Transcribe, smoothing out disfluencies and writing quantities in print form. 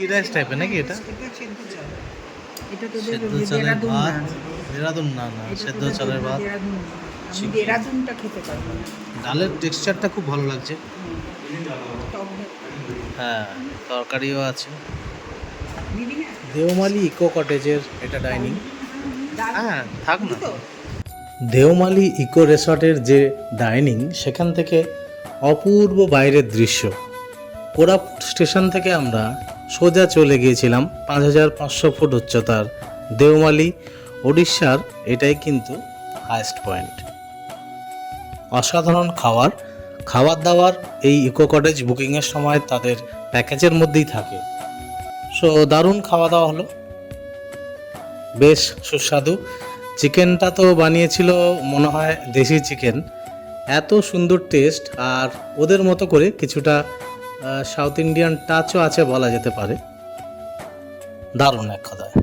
কি রাইস টাইপের নাকি এটা? এটা তোদের সেদ্ধ চালের দেরাদুন ভাত, না। দেরাদুন না, এটা সেদ্ধ তোদের চালের ভাত। দেরাদুন না। আমি দেরাদুনটা খেতে পারবো না। ডালের টেক্সচারটা খুব ভালো লাগছে। টক হ্যাঁ, তরকারিও আছে। নিবি না? দেওমালি ইকো কটেজের এটা ডাইনিং। ডাল হ্যাঁ, থাক না। তো? দেওমালি ইকো রিসর্টের যে ডাইনিং, সেখান থেকে অপূর্ব বাইরের দৃশ্য। কোরাপুট স্টেশন থেকে আমরা সোজা চলে গিয়েছিলাম 5500 ফুট উচ্চতার দেওমালি, ওড়িশার। এটাই কিন্তু হায়েস্ট পয়েন্ট। অসাধারণ খাবার দাবার এই ইকো কটেজ বুকিংয়ের সময় তাদের প্যাকেজের মধ্যেই থাকে। সো দারুণ খাওয়া দাওয়া হলো, বেশ সুস্বাদু। চিকেনটা তো বানিয়েছিল মনে হয় দেশি চিকেন, এত সুন্দর টেস্ট। আর ওদের মতো করে কিছুটা সাউথ ইন্ডিয়ান টাচও আছে বলা যেতে পারে। দারুণ এক কথায়।